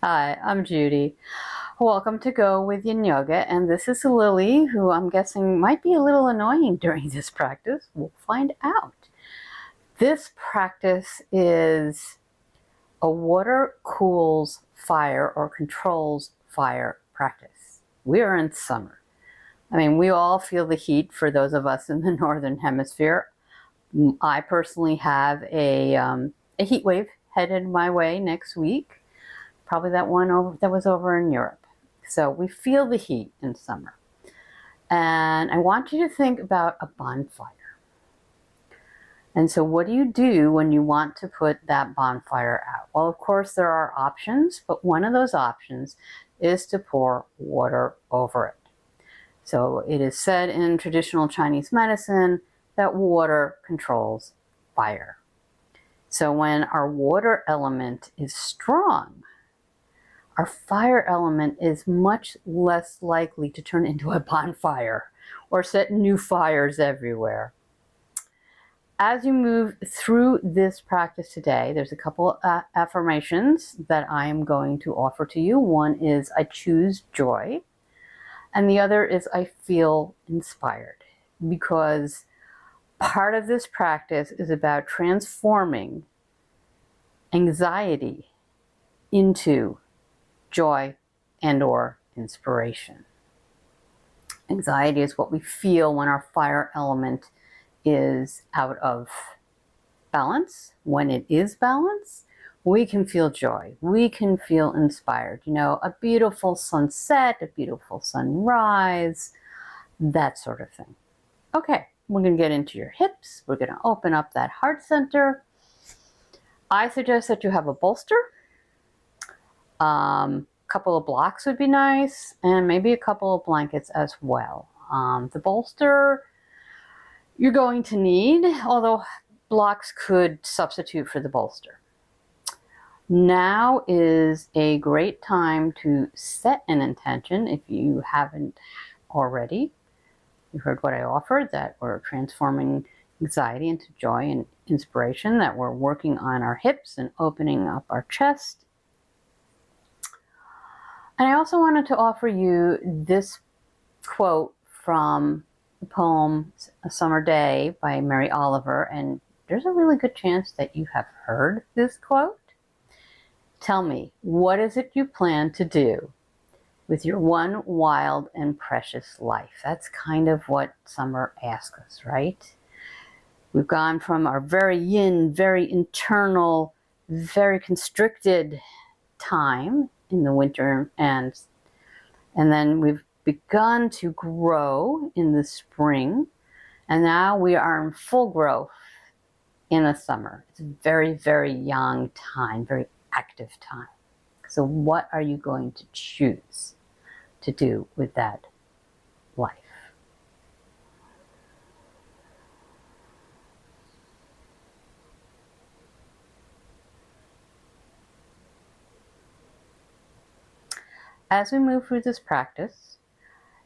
Hi, I'm Judy. Welcome to Go with Yin Yoga, and this is Lily, who I'm guessing might be a little annoying during this practice. We'll find out. This practice is a water cools fire or controls fire practice. We are in summer. I mean, we all feel the heat for those of us in the Northern Hemisphere. I personally have a heat wave headed my way next week. Probably that one that was over in Europe. So we feel the heat in summer. And I want you to think about a bonfire. And so what do you do when you want to put that bonfire out? Well, of course, there are options, but one of those options is to pour water over it. So it is said in traditional Chinese medicine that water controls fire. So when our water element is strong, our fire element is much less likely to turn into a bonfire or set new fires everywhere. As you move through this practice today, there's a couple affirmations that I am going to offer to you. One is I choose joy, and the other is I feel inspired, because part of this practice is about transforming anxiety into joy and or inspiration. Anxiety is what we feel when our fire element is out of balance. When it is balanced, we can feel joy. We can feel inspired. You know, a beautiful sunset, a beautiful sunrise, that sort of thing. Okay, we're going to get into your hips. We're going to open up that heart center. I suggest that you have a bolster. Couple of blocks would be nice, and maybe a couple of blankets as well. The bolster you're going to need, although blocks could substitute for the bolster. Now is a great time to set an intention if you haven't already. You heard what I offered, that we're transforming anxiety into joy and inspiration, that we're working on our hips and opening up our chest. And I also wanted to offer you this quote from the poem A Summer Day by Mary Oliver, and there's a really good chance that you have heard this quote. Tell me, what is it you plan to do with your one wild and precious life? That's kind of what summer asks us, right? We've gone from our very yin, very internal, very constricted time in the winter, and then we've begun to grow in the spring, and now we are in full growth in the summer. It's a very, very young time, very active time. So what are you going to choose to do with that life? As we move through this practice,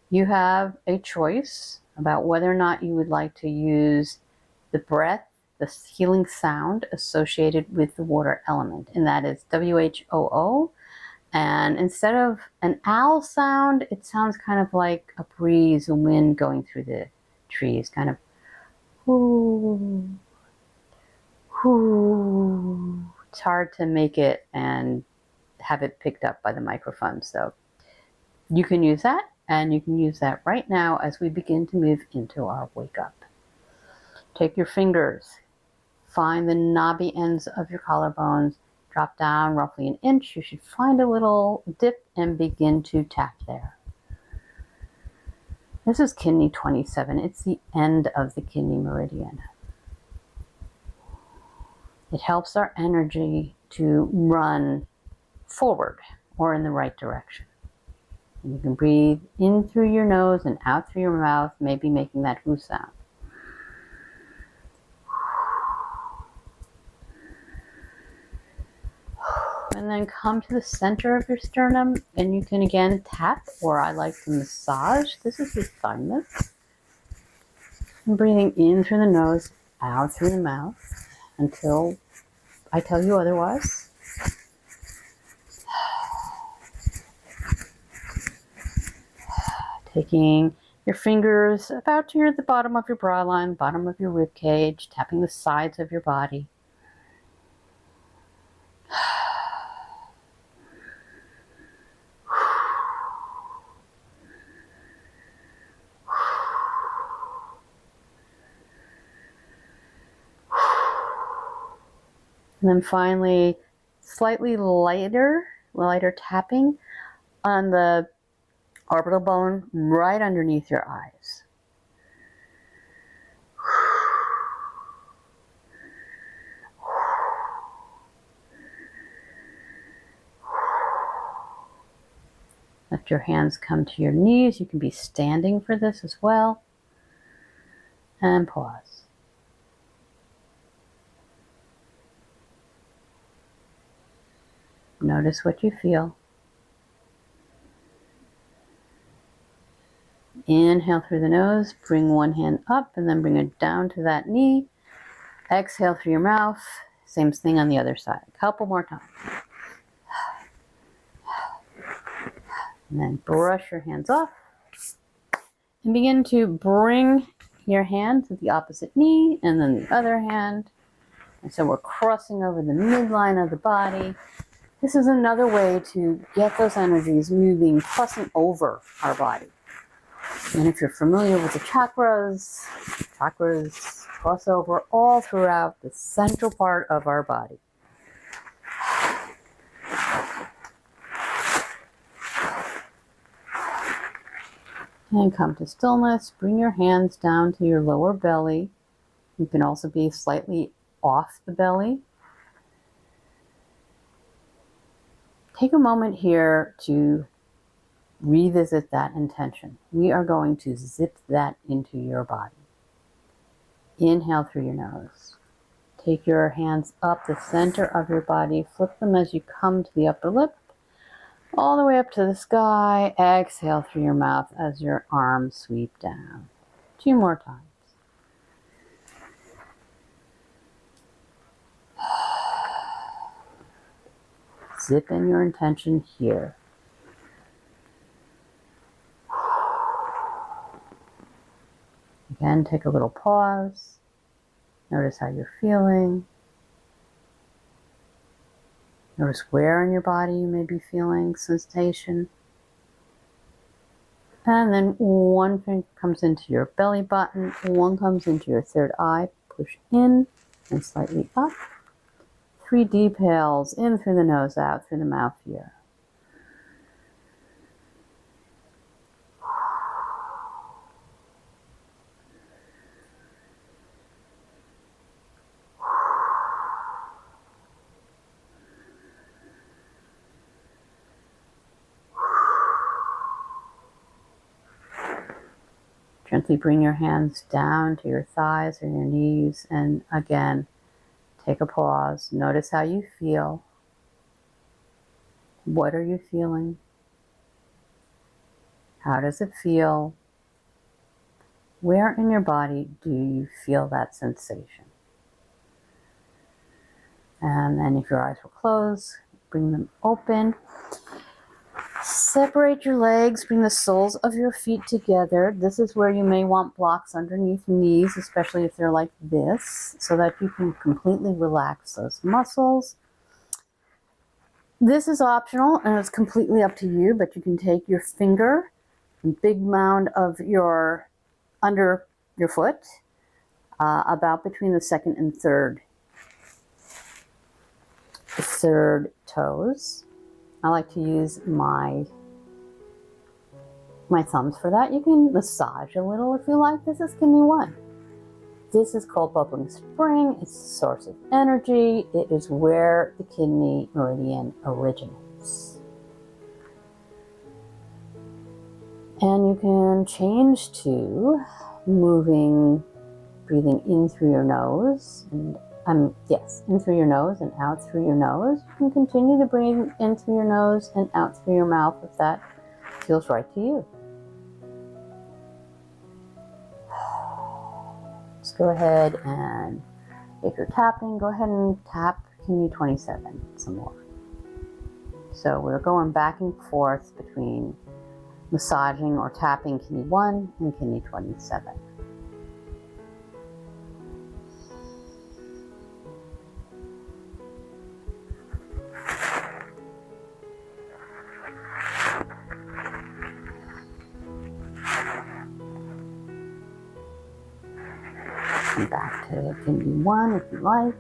you have a choice about whether or not you would like to use the breath, the healing sound associated with the water element, and that is WHOO. And instead of an owl sound, it sounds kind of like a breeze, a wind going through the trees, kind of whoo, whoo. It's hard to make it and have it picked up by the microphone. So you can use that, and you can use that right now as we begin to move into our wake up. Take your fingers, find the knobby ends of your collarbones, drop down roughly an inch. You should find a little dip and begin to tap there. This is kidney 27. It's the end of the kidney meridian. It helps our energy to run forward or in the right direction. And you can breathe in through your nose and out through your mouth, maybe making that whoo sound. And then come to the center of your sternum, and you can again tap, or I like to massage. This is the thymus. And breathing in through the nose, out through the mouth, until I tell you otherwise. Taking your fingers about to the bottom of your bra line, bottom of your rib cage, tapping the sides of your body. And then finally, slightly lighter tapping on the orbital bone right underneath your eyes. Let your hands come to your knees. You can be standing for this as well. And pause. Notice what you feel. Inhale through the nose, bring one hand up and then bring it down to that knee. Exhale through your mouth. Same thing on the other side. A couple more times. And then brush your hands off. And begin to bring your hand to the opposite knee and then the other hand. And so we're crossing over the midline of the body. This is another way to get those energies moving, crossing over our body. And if you're familiar with the chakras cross over all throughout the central part of our body. And come to stillness. Bring your hands down to your lower belly. You can also be slightly off the belly. Take a moment here to revisit that intention. We are going to zip that into your body. Inhale through your nose. Take your hands up the center of your body. Flip them as you come to the upper lip, all the way up to the sky. Exhale through your mouth as your arms sweep down. 2 more times. Zip in your intention here. Again, take a little pause. Notice how you're feeling. Notice where in your body you may be feeling sensation. And then one finger comes into your belly button, one comes into your third eye. Push in and slightly up. 3 deep inhales, in through the nose, out through the mouth here. Gently bring your hands down to your thighs or your knees, and again, take a pause. Notice how you feel. What are you feeling? How does it feel? Where in your body do you feel that sensation? And then if your eyes were closed, bring them open. Separate your legs, bring the soles of your feet together. This is where you may want blocks underneath knees, especially if they're like this, so that you can completely relax those muscles. This is optional and it's completely up to you, but you can take your finger, a big mound of your under your foot, about between the second and third toes. I like to use my thumbs for that. You can massage a little if you like. This is kidney 1. This is called bubbling spring. It's the source of energy. It is where the kidney meridian originates. And you can change to breathing in through your nose and in through your nose and out through your nose. You can continue to breathe in through your nose and out through your mouth if that feels right to you. Let's go ahead and, if you're tapping, go ahead and tap kidney 27 some more. So we're going back and forth between massaging or tapping kidney 1 and kidney 27. Come back to kidney 1 if you like.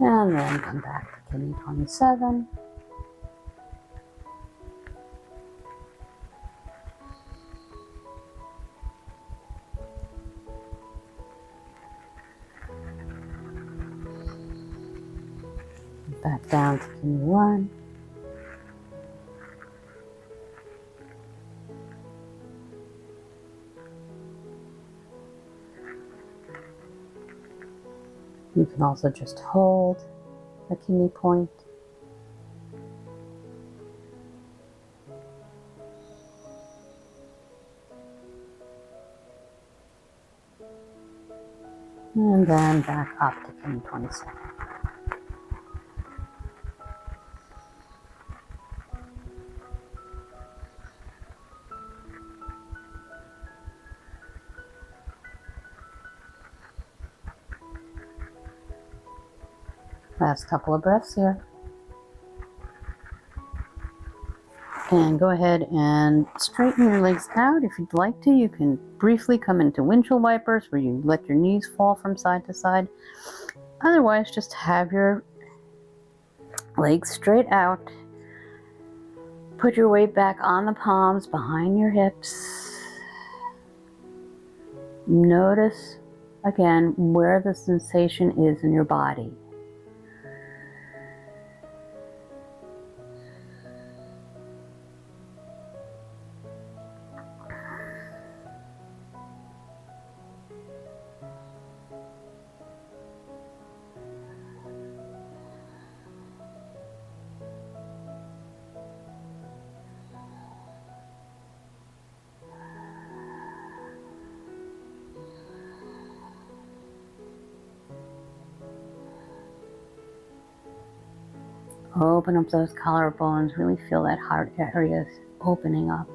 And then come back to kidney 27. Back down to kidney 1. You can also just hold a kidney point. And then back up to kidney 27. Last couple of breaths here. And go ahead and straighten your legs out. If you'd like to, you can briefly come into windshield wipers where you let your knees fall from side to side. Otherwise, just have your legs straight out. Put your weight back on the palms behind your hips. Notice again where the sensation is in your body. Open up those collarbones. Really feel that heart area opening up.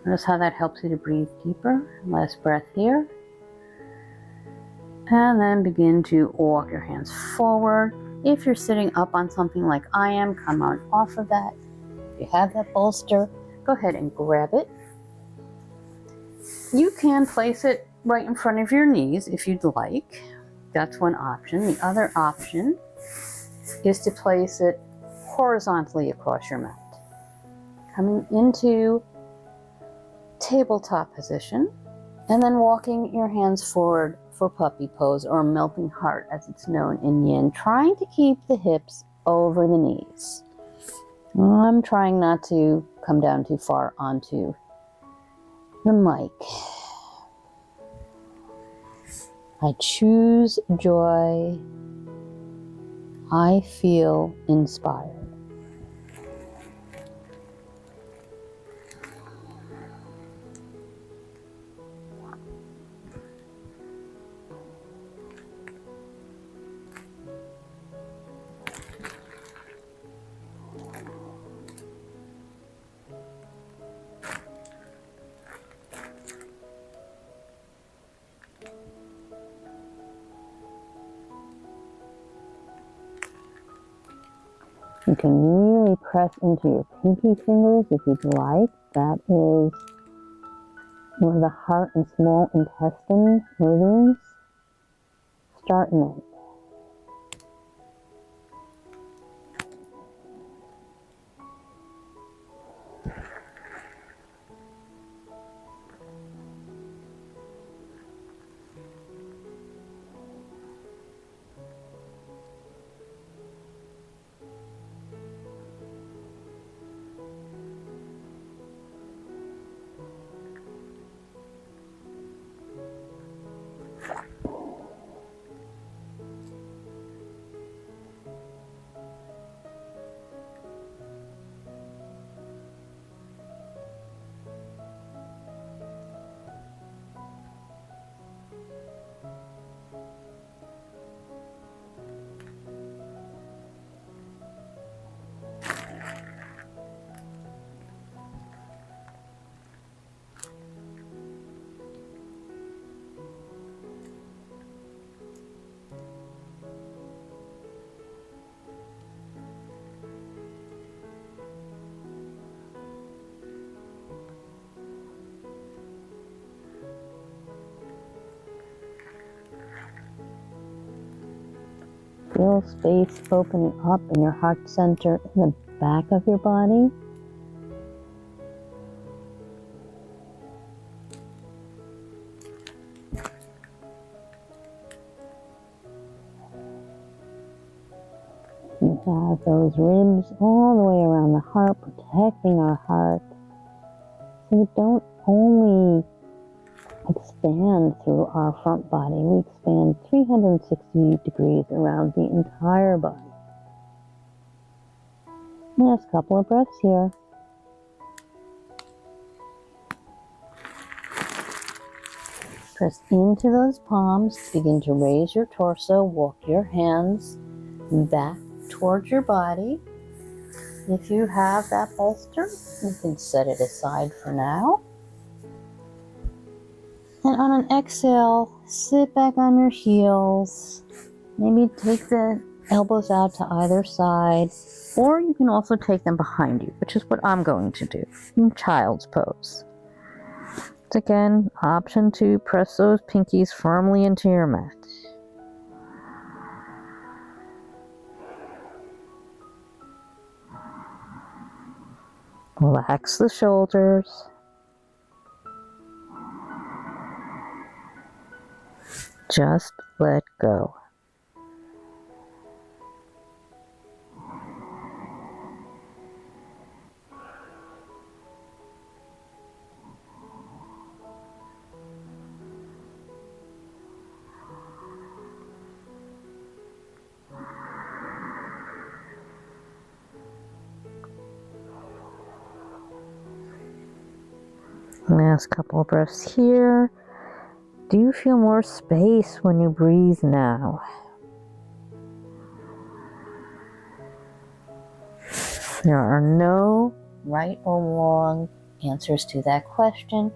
Notice how that helps you to breathe deeper. Last breath here. And then begin to walk your hands forward. If you're sitting up on something like I am, come on off of that. If you have that bolster, go ahead and grab it. You can place it right in front of your knees if you'd like. That's one option. The other option is to place it horizontally across your mat. Coming into tabletop position and then walking your hands forward for puppy pose or melting heart as it's known in Yin, trying to keep the hips over the knees. I'm trying not to come down too far onto the mic. I choose joy. I feel inspired. You can really press into your pinky fingers if you'd like. That is where the heart and small intestine meridians start and end. Feel space opening up in your heart center in the back of your body. We have those ribs all the way around the heart, protecting our heart. So we don't only expand through our front body, we expand 360 degrees around the entire body. Last couple of breaths here. Press into those palms, begin to raise your torso, walk your hands back towards your body. If you have that bolster, you can set it aside for now. And on an exhale, sit back on your heels. Maybe take the elbows out to either side, or you can also take them behind you, which is what I'm going to do in child's pose. It's again, option 2, press those pinkies firmly into your mat. Relax the shoulders. Just let go. Last couple of breaths here. Do you feel more space when you breathe now? There are no right or wrong answers to that question.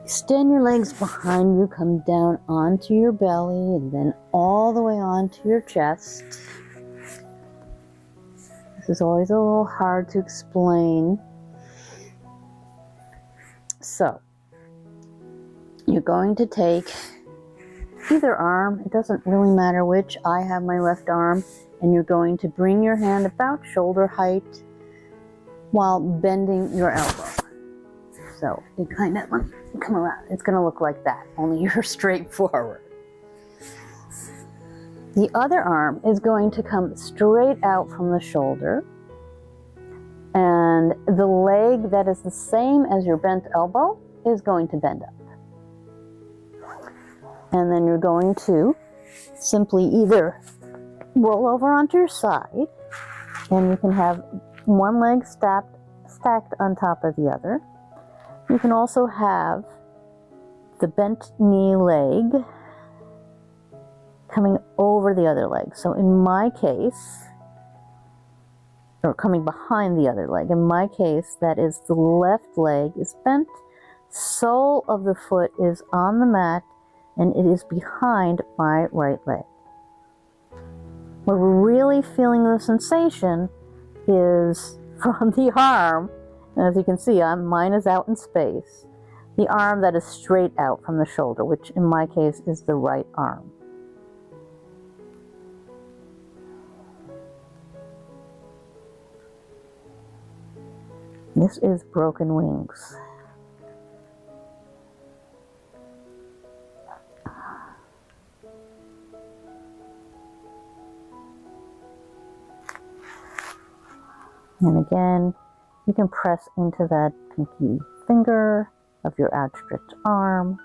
Extend your legs behind you, come down onto your belly, and then all the way onto your chest. This is always a little hard to explain. So, you're going to take either arm, it doesn't really matter which. I have my left arm, and you're going to bring your hand about shoulder height while bending your elbow. So you kind of come around. It's going to look like that, only you're straight forward. The other arm is going to come straight out from the shoulder, and the leg that is the same as your bent elbow is going to bend up. And then you're going to simply either roll over onto your side, and you can have one leg stacked on top of the other. You can also have the bent knee leg coming over the other leg. So in my case, or coming behind the other leg, in my case, that is the left leg is bent, sole of the foot is on the mat, and it is behind my right leg. Where we're really feeling the sensation is from the arm, and as you can see, mine is out in space, the arm that is straight out from the shoulder, which in my case is the right arm. This is broken wings. And again, you can press into that pinky finger of your outstretched arm.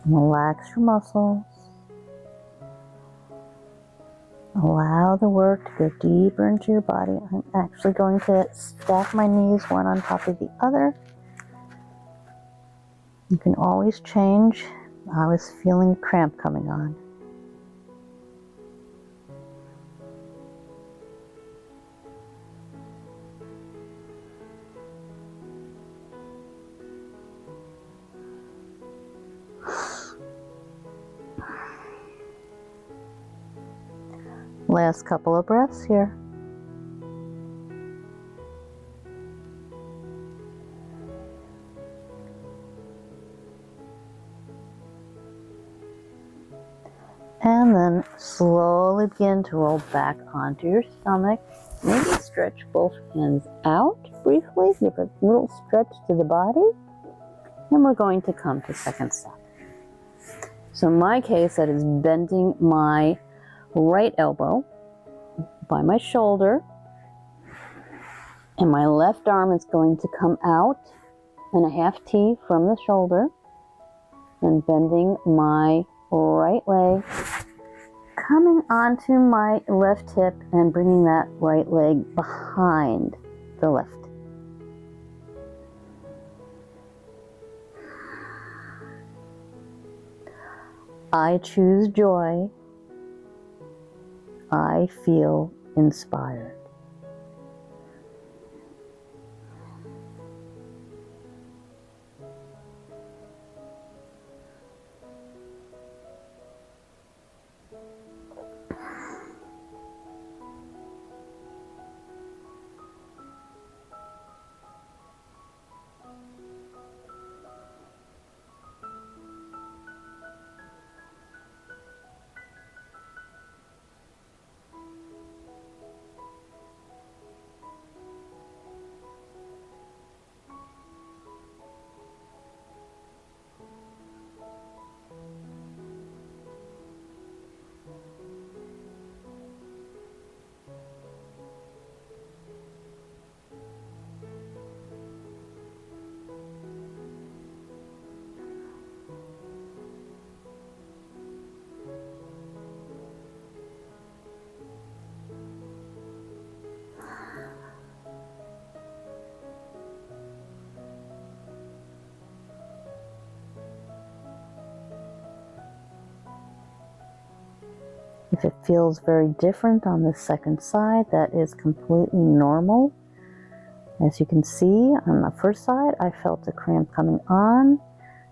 Relax your muscles. Allow the work to go deeper into your body. I'm actually going to stack my knees one on top of the other. You can always change. I was feeling cramp coming on. Last couple of breaths here. And then slowly begin to roll back onto your stomach. Maybe stretch both hands out briefly. Give a little stretch to the body. And we're going to come to second step. So in my case, that is bending my right elbow by my shoulder. And my left arm is going to come out in a half T from the shoulder. And bending my right leg, coming onto my left hip and bringing that right leg behind the left. I choose joy. I feel inspired. If it feels very different on the second side, that is completely normal. As you can see, on the first side, I felt a cramp coming on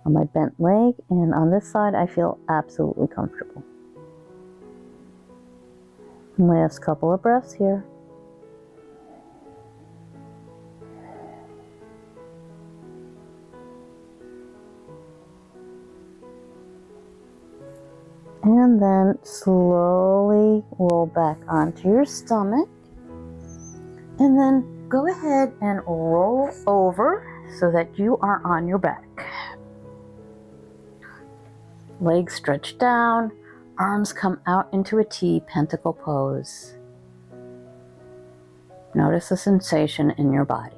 my bent leg, and on this side, I feel absolutely comfortable. Last couple of breaths here. And then slowly roll back onto your stomach. And then go ahead and roll over so that you are on your back. Legs stretch down, arms come out into a T, Pentacle pose. Notice the sensation in your body.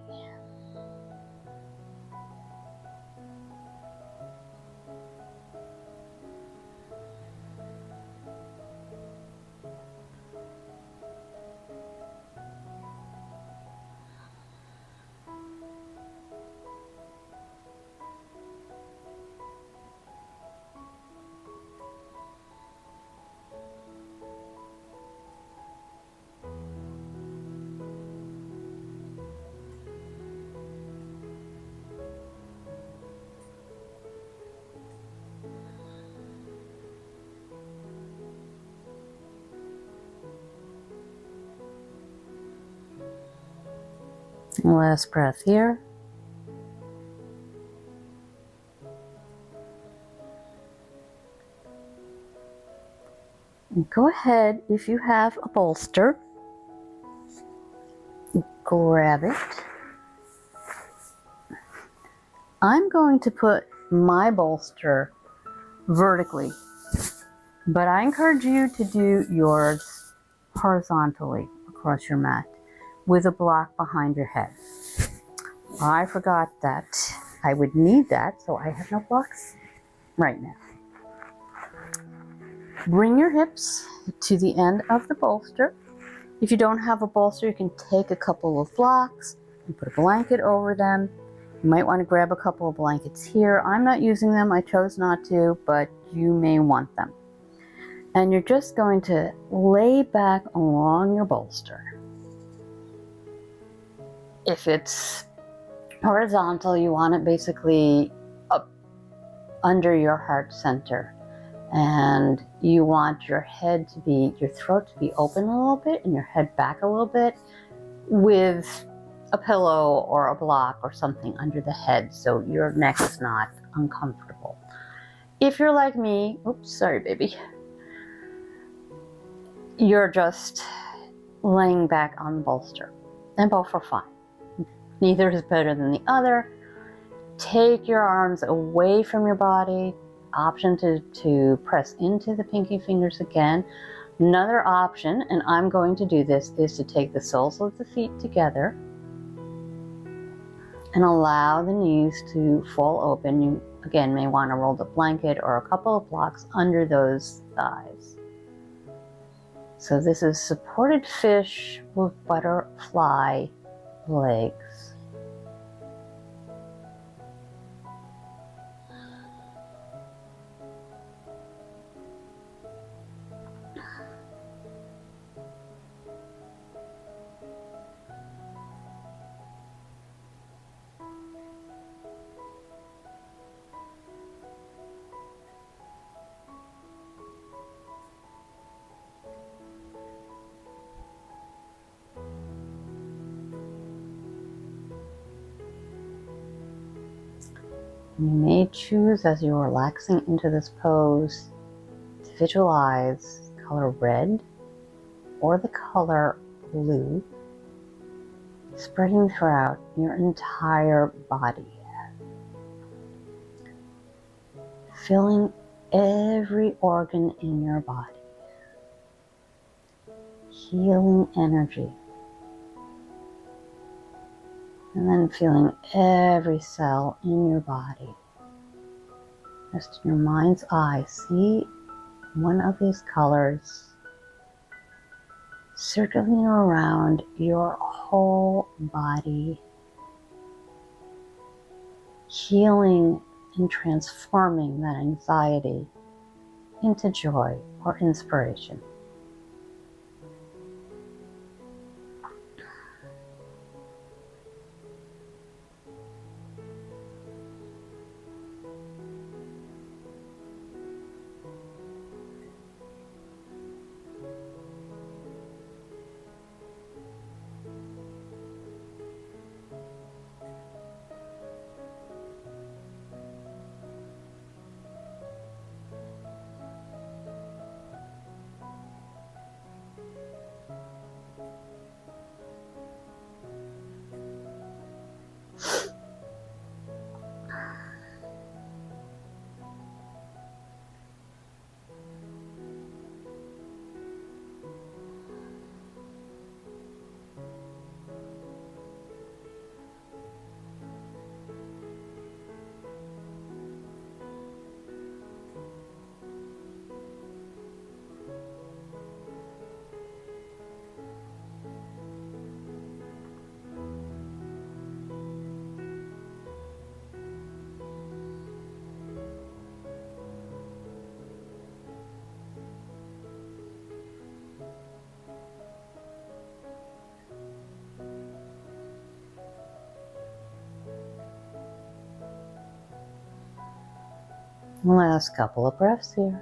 Last breath here. And go ahead, if you have a bolster, grab it. I'm going to put my bolster vertically, but I encourage you to do yours horizontally across your mat with a block behind your head. I forgot that I would need that, so I have no blocks right now. Bring your hips to the end of the bolster. If you don't have a bolster, you can take a couple of blocks and put a blanket over them. You might want to grab a couple of blankets here. I'm not using them. I chose not to, but you may want them. And you're just going to lay back along your bolster. If it's horizontal, you want it basically up under your heart center. And you want your head to be, your throat to be open a little bit and your head back a little bit with a pillow or a block or something under the head so your neck is not uncomfortable. If you're like me, oops, sorry baby, you're just laying back on the bolster, and both are fine. Neither is better than the other. Take your arms away from your body. Option to press into the pinky fingers again. Another option, and I'm going to do this, is to take the soles of the feet together and allow the knees to fall open. You, again, may want to roll the blanket or a couple of blocks under those thighs. So this is supported fish with butterfly legs. You may choose, as you're relaxing into this pose, to visualize the color red or the color blue spreading throughout your entire body, filling every organ in your body, healing energy, and then feeling every cell in your body. Just in your mind's eye, see one of these colors circling around your whole body, healing and transforming that anxiety into joy or inspiration. Last couple of breaths here.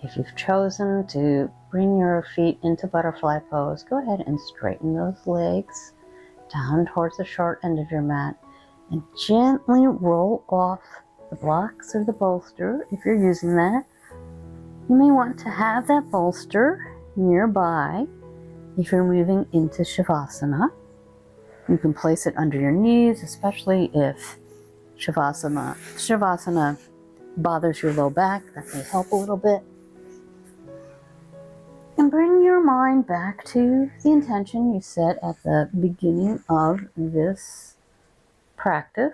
If you've chosen to bring your feet into butterfly pose, go ahead and straighten those legs down towards the short end of your mat and gently roll off the blocks or the bolster if you're using that. You may want to have that bolster nearby if you're moving into Savasana. You can place it under your knees, especially if Savasana bothers your low back. That may help a little bit. And bring your mind back to the intention you set at the beginning of this practice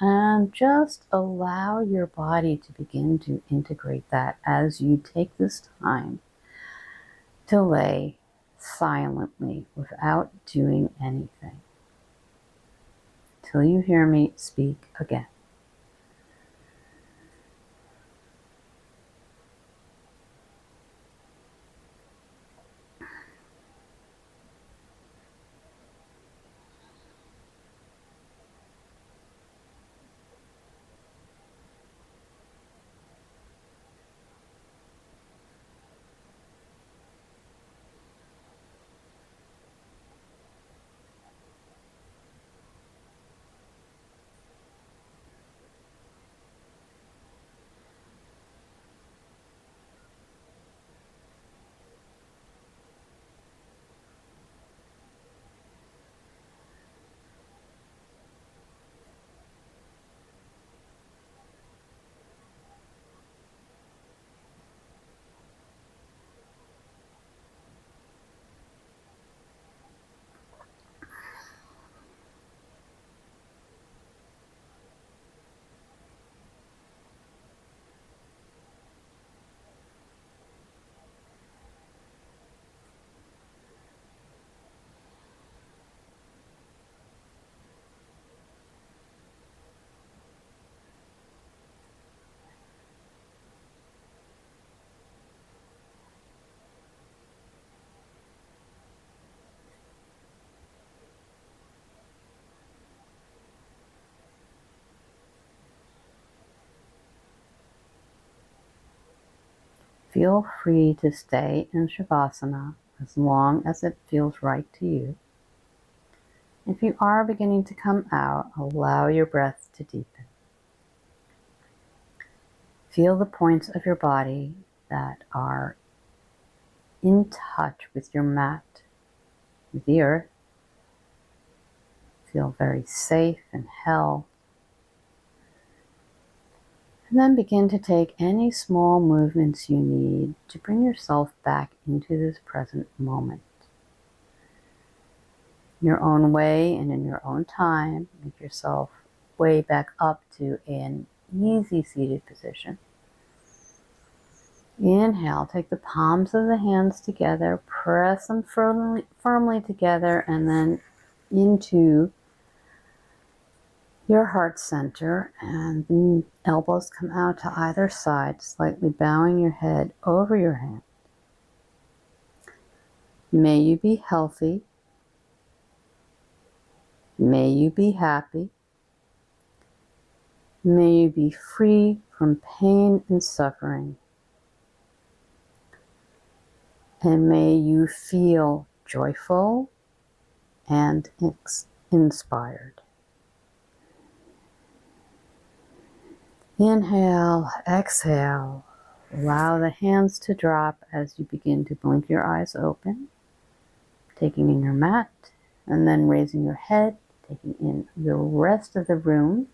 and just allow your body to begin to integrate that as you take this time to lay silently without doing anything till you hear me speak again. Feel free to stay in Savasana as long as it feels right to you. If you are beginning to come out, allow your breath to deepen. Feel the points of your body that are in touch with your mat, with the earth. Feel very safe and held. And then begin to take any small movements you need to bring yourself back into this present moment. In your own way and in your own time, make yourself way back up to an easy seated position. Inhale, take the palms of the hands together, press them firmly together, and then into your heart center, and the elbows come out to either side, slightly bowing your head over your hand. May you be healthy. May you be happy. May you be free from pain and suffering. And may you feel joyful and inspired. Inhale, exhale. Allow the hands to drop as you begin to blink your eyes open, taking in your mat, and then raising your head, taking in the rest of the room.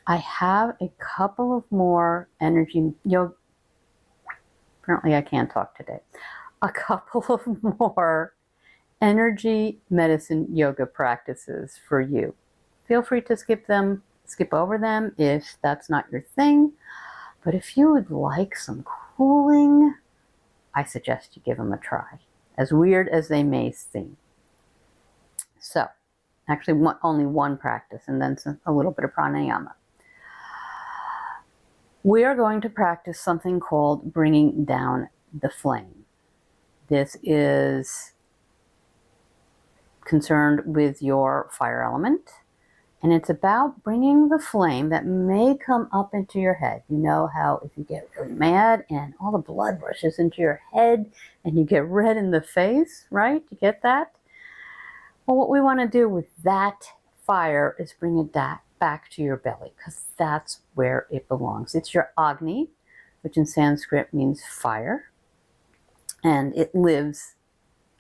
I have a couple of more energy yoga. Apparently I can't talk today. A couple of more energy medicine yoga practices for you. Feel free to skip over them if that's not your thing. But if you would like some cooling, I suggest you give them a try, as weird as they may seem. So, actually only one practice and then a little bit of pranayama. We are going to practice something called bringing down the flame. This is concerned with your fire element, and it's about bringing the flame that may come up into your head. You know how if you get really mad and all the blood rushes into your head and you get red in the face, right? You get that? Well, what we want to do with that fire is bring it back to your belly, because that's where it belongs. It's your Agni, which in Sanskrit means fire, and it lives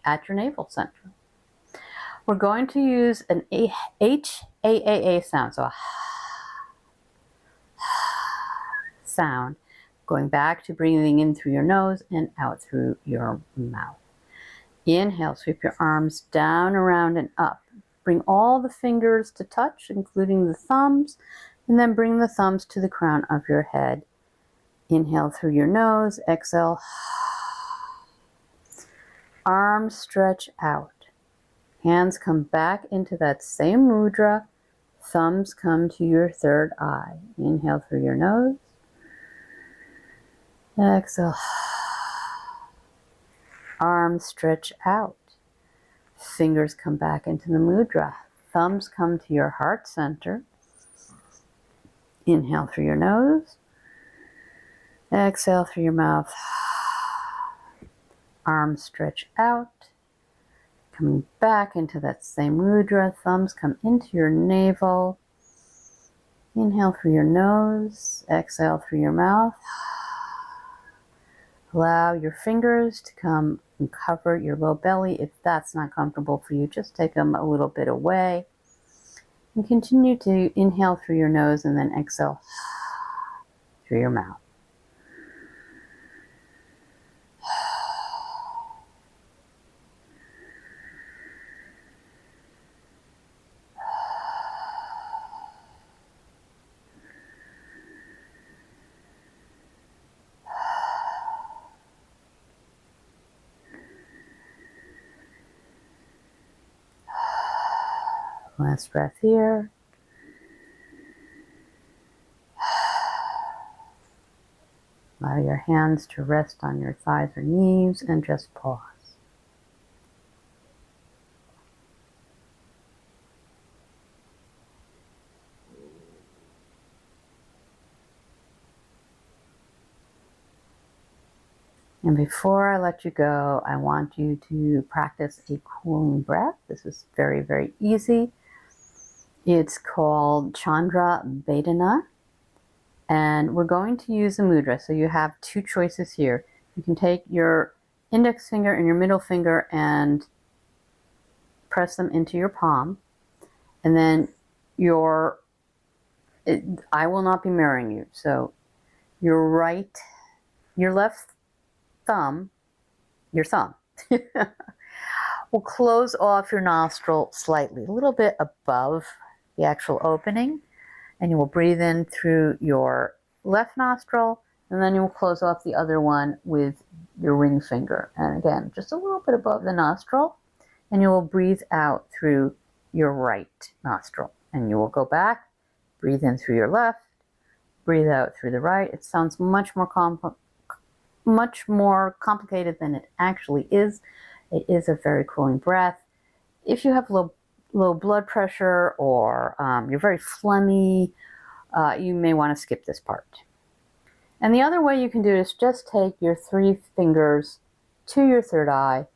at your navel center. We're going to use an H-A-A-A sound, so a sound, going back to breathing in through your nose and out through your mouth. Inhale, sweep your arms down, around, and up. bring all the fingers to touch, including the thumbs, and then bring the thumbs to the crown of your head. Inhale through your nose, exhale. Arms stretch out. Hands come back into that same mudra. Thumbs come to your third eye. Inhale through your nose. Exhale. Arms stretch out. Fingers come back into the mudra. Thumbs come to your heart center. Inhale through your nose. Exhale through your mouth. Arms stretch out. Coming back into that same mudra. Thumbs come into your navel. Inhale through your nose. Exhale through your mouth. Allow your fingers to come and cover your low belly. If that's not comfortable for you, just take them a little bit away. And continue to inhale through your nose and then exhale through your mouth. Last breath here. Allow your hands to rest on your thighs or knees and just pause. And before I let you go, I want you to practice a cooling breath. This is very, very easy. It's called Chandra Bhedana. And we're going to use a mudra. So you have two choices here. You can take your index finger and your middle finger and press them into your palm. And then I will not be mirroring you. So your left thumb, will close off your nostril slightly, a little bit above the actual opening. And you will breathe in through your left nostril, and then you will close off the other one with your ring finger. And again, just a little bit above the nostril, and you will breathe out through your right nostril. And you will go back, breathe in through your left, breathe out through the right. It sounds much more complicated than it actually is. It is a very cooling breath. If you have low blood pressure or you're very phlegmy, you may want to skip this part. And the other way you can do it is just take your 3 fingers to your third eye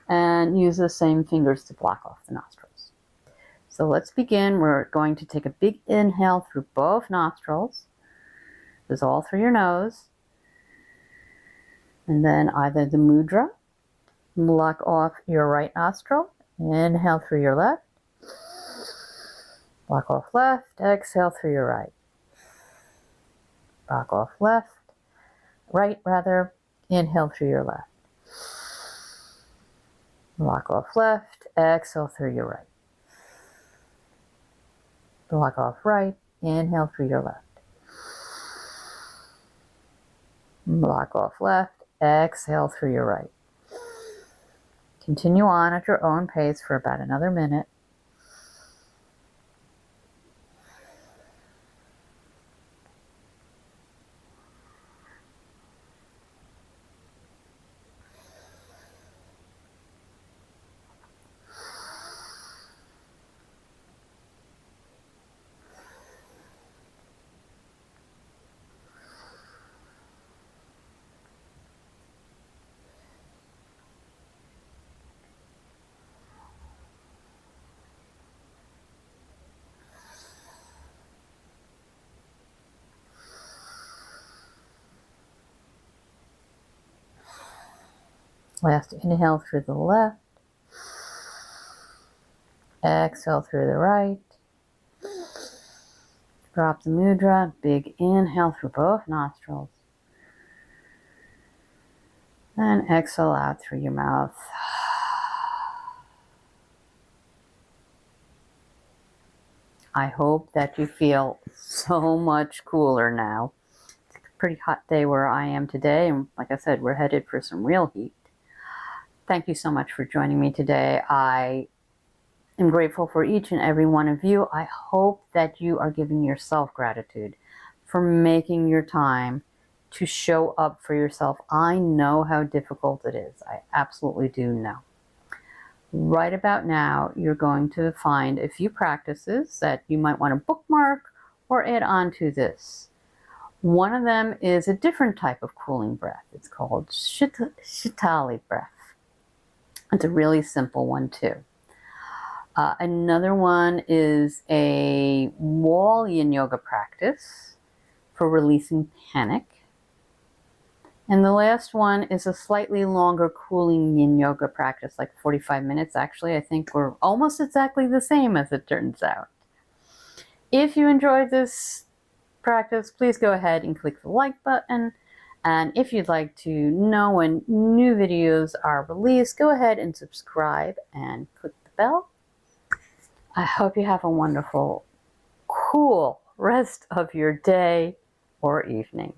and use the same fingers to block off the nostrils. So let's begin. We're going to take a big inhale through both nostrils. This is all through your nose. And then either the mudra, block off your right nostril, inhale through your left. Block off left, exhale through your right. Block off right, inhale through your left. Block off left, exhale through your right. Block off right, inhale through your left. Block off left, exhale through your right. Continue on at your own pace for about another minute. Last inhale through the left. Exhale through the right. Drop the mudra. Big inhale through both nostrils. And exhale out through your mouth. I hope that you feel so much cooler now. It's a pretty hot day where I am today, and like I said, we're headed for some real heat. Thank you so much for joining me today. I am grateful for each and every one of you. I hope that you are giving yourself gratitude for making your time to show up for yourself. I know how difficult it is. I absolutely do know. Right about now, you're going to find a few practices that you might want to bookmark or add on to this. One of them is a different type of cooling breath. It's called Shitali breath. It's a really simple one too. Another one is a wall Yin Yoga practice for releasing panic. And the last one is a slightly longer cooling Yin Yoga practice, like 45 minutes. Actually, I think we're almost exactly the same as it turns out. If you enjoyed this practice, please go ahead and click the like button. And if you'd like to know when new videos are released, go ahead and subscribe and click the bell. I hope you have a wonderful, cool rest of your day or evening.